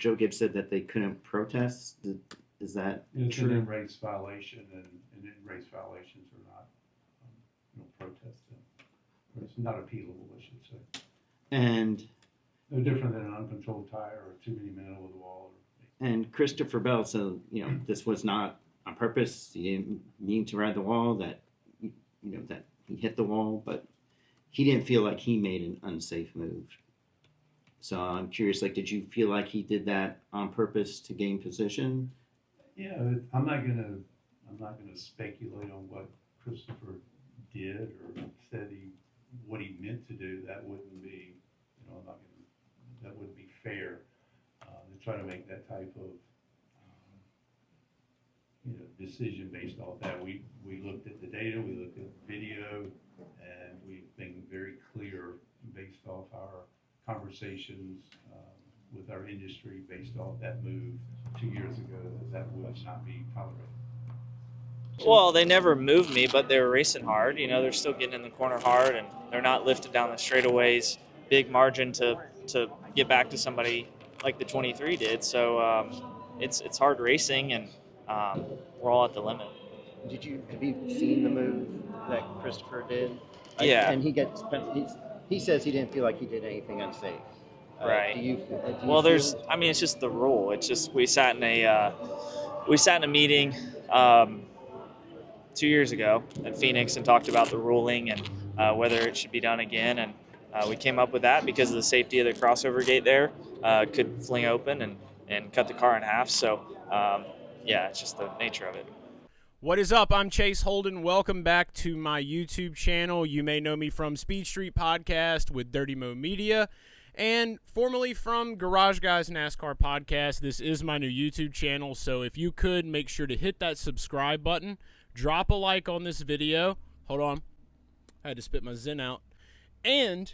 Joe Gibbs said that they couldn't protest. Is that It's true? an in-race violation, and in-race violations are not protested. It's not appealable, I should say. And No different than an uncontrolled tire or too many men over the wall. And Christopher Bell said, this was not on purpose. He didn't mean to ride the wall. That that he hit the wall, but he didn't feel like he made an unsafe move. So I'm curious, did you feel like he did that on purpose to gain position? Yeah, I'm not gonna speculate on what Christopher did or said what he meant to do. That wouldn't be, that wouldn't be fair to try to make that type of decision based off that. We looked at the data, we looked at the video, and we've been very clear based off our conversations with our industry based off that move 2 years ago that would not be tolerated. Well, they never moved me, but they were racing hard. They're still getting in the corner hard, and they're not lifted down the straightaways. Big margin to get back to somebody like the 23 did. So it's hard racing, and we're all at the limit. Have you seen the move that Christopher did? Yeah. And he says he didn't feel like he did anything unsafe. Right. It's just the rule. It's just we sat in a meeting 2 years ago in Phoenix and talked about the ruling and whether it should be done again. And we came up with that because of the safety of the crossover gate there could fling open and cut the car in half. So, it's just the nature of it. What is up? I'm Chase Holden. Welcome back to my YouTube channel. You may know me from Speed Street Podcast with Dirty Mo Media and formerly from Garage Guys NASCAR Podcast. This is my new YouTube channel, so if you could, make sure to hit that subscribe button. Drop a like on this video. Hold on. I had to spit my Zen out. And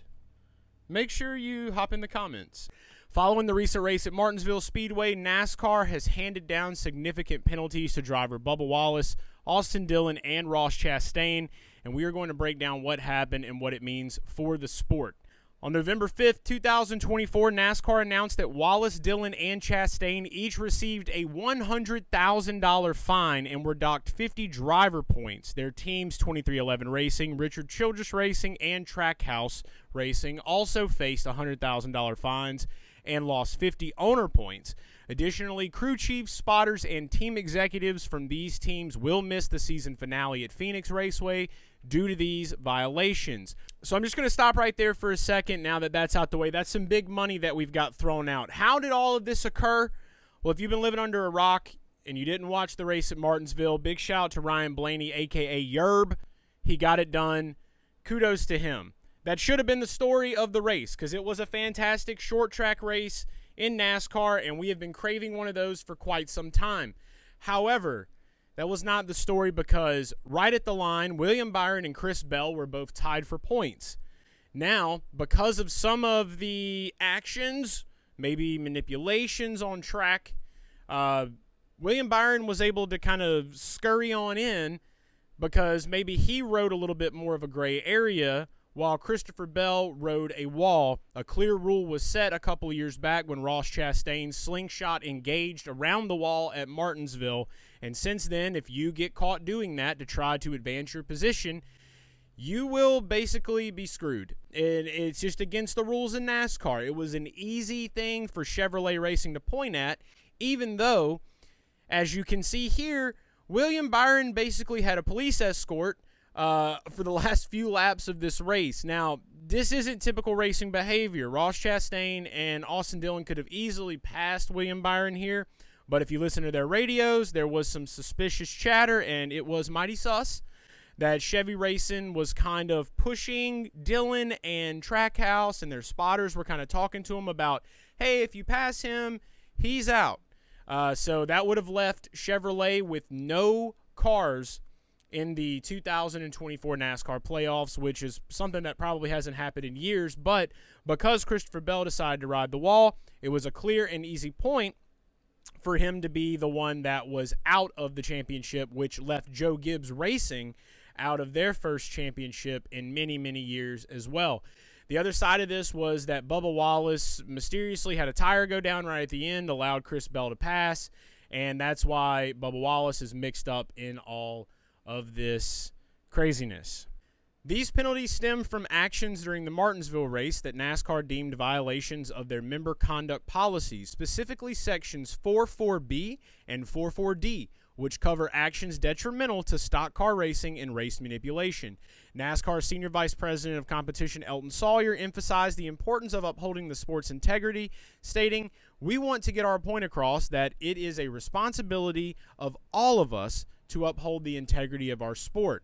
make sure you hop in the comments. Following the recent race at Martinsville Speedway, NASCAR has handed down significant penalties to driver Bubba Wallace, Austin Dillon, and Ross Chastain, and we are going to break down what happened and what it means for the sport. On November 5th, 2024, NASCAR announced that Wallace, Dillon, and Chastain each received a $100,000 fine and were docked 50 driver points. Their teams, 2311 Racing, Richard Childress Racing, and Trackhouse Racing, also faced $100,000 fines and lost 50 owner points. Additionally, crew chiefs, spotters, and team executives from these teams will miss the season finale at Phoenix Raceway due to these violations. So I'm just going to stop right there for a second now that that's out the way. That's some big money that we've got thrown out. How did all of this occur? Well, if you've been living under a rock and you didn't watch the race at Martinsville, big shout out to Ryan Blaney, a.k.a. Yerb. He got it done. Kudos to him. That should have been the story of the race because it was a fantastic short track race in NASCAR, and we have been craving one of those for quite some time. However, that was not the story because right at the line, William Byron and Chris Bell were both tied for points. Now, because of some of the actions, maybe manipulations on track, William Byron was able to kind of scurry on in because maybe he rode a little bit more of a gray area while Christopher Bell rode a wall. A clear rule was set a couple of years back when Ross Chastain slingshot engaged around the wall at Martinsville. And since then, if you get caught doing that to try to advance your position, you will basically be screwed. And it's just against the rules in NASCAR. It was an easy thing for Chevrolet Racing to point at, even though, as you can see here, William Byron basically had a police escort for the last few laps of this race. Now, this isn't typical racing behavior. Ross Chastain and Austin Dillon could have easily passed William Byron here, but if you listen to their radios, there was some suspicious chatter, and it was mighty sus that Chevy Racing was kind of pushing Dillon and Trackhouse, and their spotters were kind of talking to him about, hey, if you pass him, he's out. So that would have left Chevrolet with no cars in the 2024 NASCAR playoffs, which is something that probably hasn't happened in years. But because Christopher Bell decided to ride the wall, it was a clear and easy point for him to be the one that was out of the championship, which left Joe Gibbs Racing out of their first championship in many, many years as well. The other side of this was that Bubba Wallace mysteriously had a tire go down right at the end, allowed Chris Bell to pass, and that's why Bubba Wallace is mixed up in all of this craziness. These penalties stem from actions during the Martinsville race that NASCAR deemed violations of their member conduct policies, specifically sections 44B and 44D, which cover actions detrimental to stock car racing and race manipulation. NASCAR Senior Vice President of Competition Elton Sawyer emphasized the importance of upholding the sport's integrity, stating, "We want to get our point across that it is a responsibility of all of us to uphold the integrity of our sport."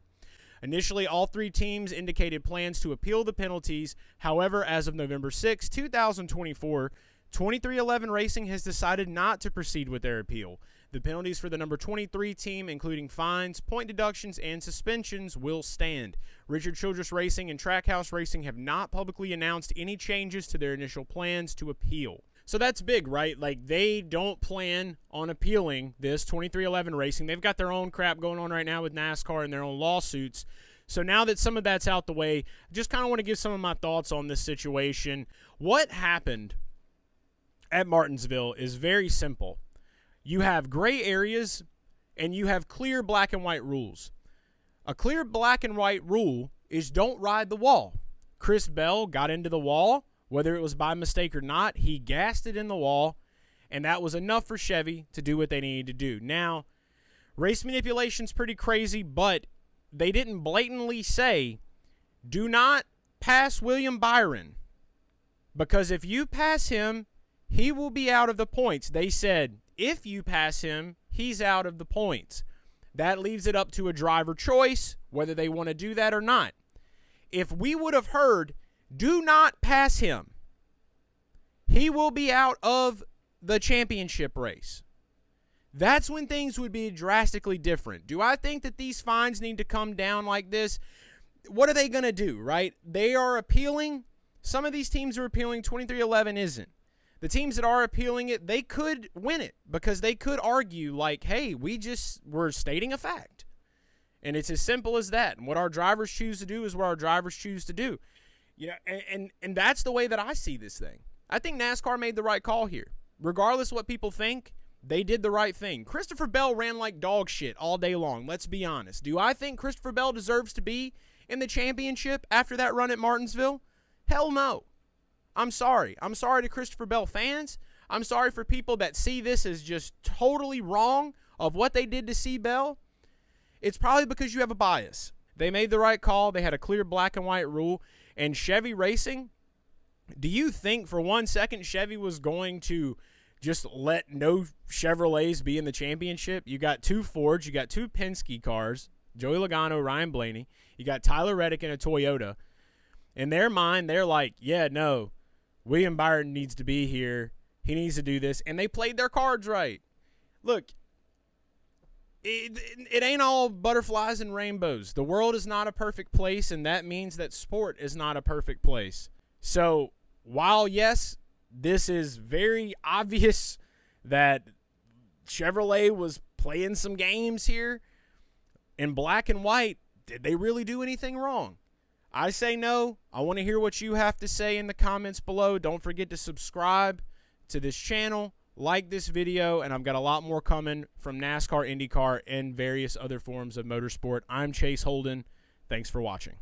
Initially, all three teams indicated plans to appeal the penalties. However, as of November 6, 2024, 2311 Racing has decided not to proceed with their appeal. The penalties for the number 23 team, including fines, point deductions, and suspensions, will stand. Richard Childress Racing and Trackhouse Racing have not publicly announced any changes to their initial plans to appeal. So that's big, right? Like, they don't plan on appealing this 2311 Racing. They've got their own crap going on right now with NASCAR and their own lawsuits. So now that some of that's out the way, I just kind of want to give some of my thoughts on this situation. What happened at Martinsville is very simple. You have gray areas and you have clear black and white rules. A clear black and white rule is don't ride the wall. Chris Bell got into the wall, whether it was by mistake or not. He gassed it in the wall, and that was enough for Chevy to do what they needed to do. Now, race manipulation's pretty crazy, but they didn't blatantly say, do not pass William Byron, because if you pass him, he will be out of the points. They said, if you pass him, he's out of the points. That leaves it up to a driver choice, whether they want to do that or not. If we would have heard, do not pass him, he will be out of the championship race, that's when things would be drastically different. Do I think that these fines need to come down like this? What are they going to do, right? They are appealing. Some of these teams are appealing. 2311 isn't. The teams that are appealing it, they could win it because they could argue like, hey, we're stating a fact. And it's as simple as that. And what our drivers choose to do is what our drivers choose to do. You know, and that's the way that I see this thing. I think NASCAR made the right call here. Regardless of what people think, they did the right thing. Christopher Bell ran like dog shit all day long. Let's be honest. Do I think Christopher Bell deserves to be in the championship after that run at Martinsville? Hell no. I'm sorry. I'm sorry to Christopher Bell fans. I'm sorry for people that see this as just totally wrong of what they did to C. Bell. It's probably because you have a bias. They made the right call. They had a clear black and white rule. And Chevy Racing, do you think for 1 second Chevy was going to just let no Chevrolets be in the championship? You got two Fords. You got two Penske cars, Joey Logano, Ryan Blaney. You got Tyler Reddick in a Toyota. In their mind, they're like, yeah, no, William Byron needs to be here. He needs to do this. And they played their cards right. Look, it ain't all butterflies and rainbows. The world is not a perfect place, and that means that sport is not a perfect place. So while, yes, this is very obvious that Chevrolet was playing some games here in black and white, did they really do anything wrong? I say no. I want to hear what you have to say in the comments below. Don't forget to subscribe to this channel, like this video, and I've got a lot more coming from NASCAR, IndyCar, and various other forms of motorsport. I'm Chase Holden. Thanks for watching.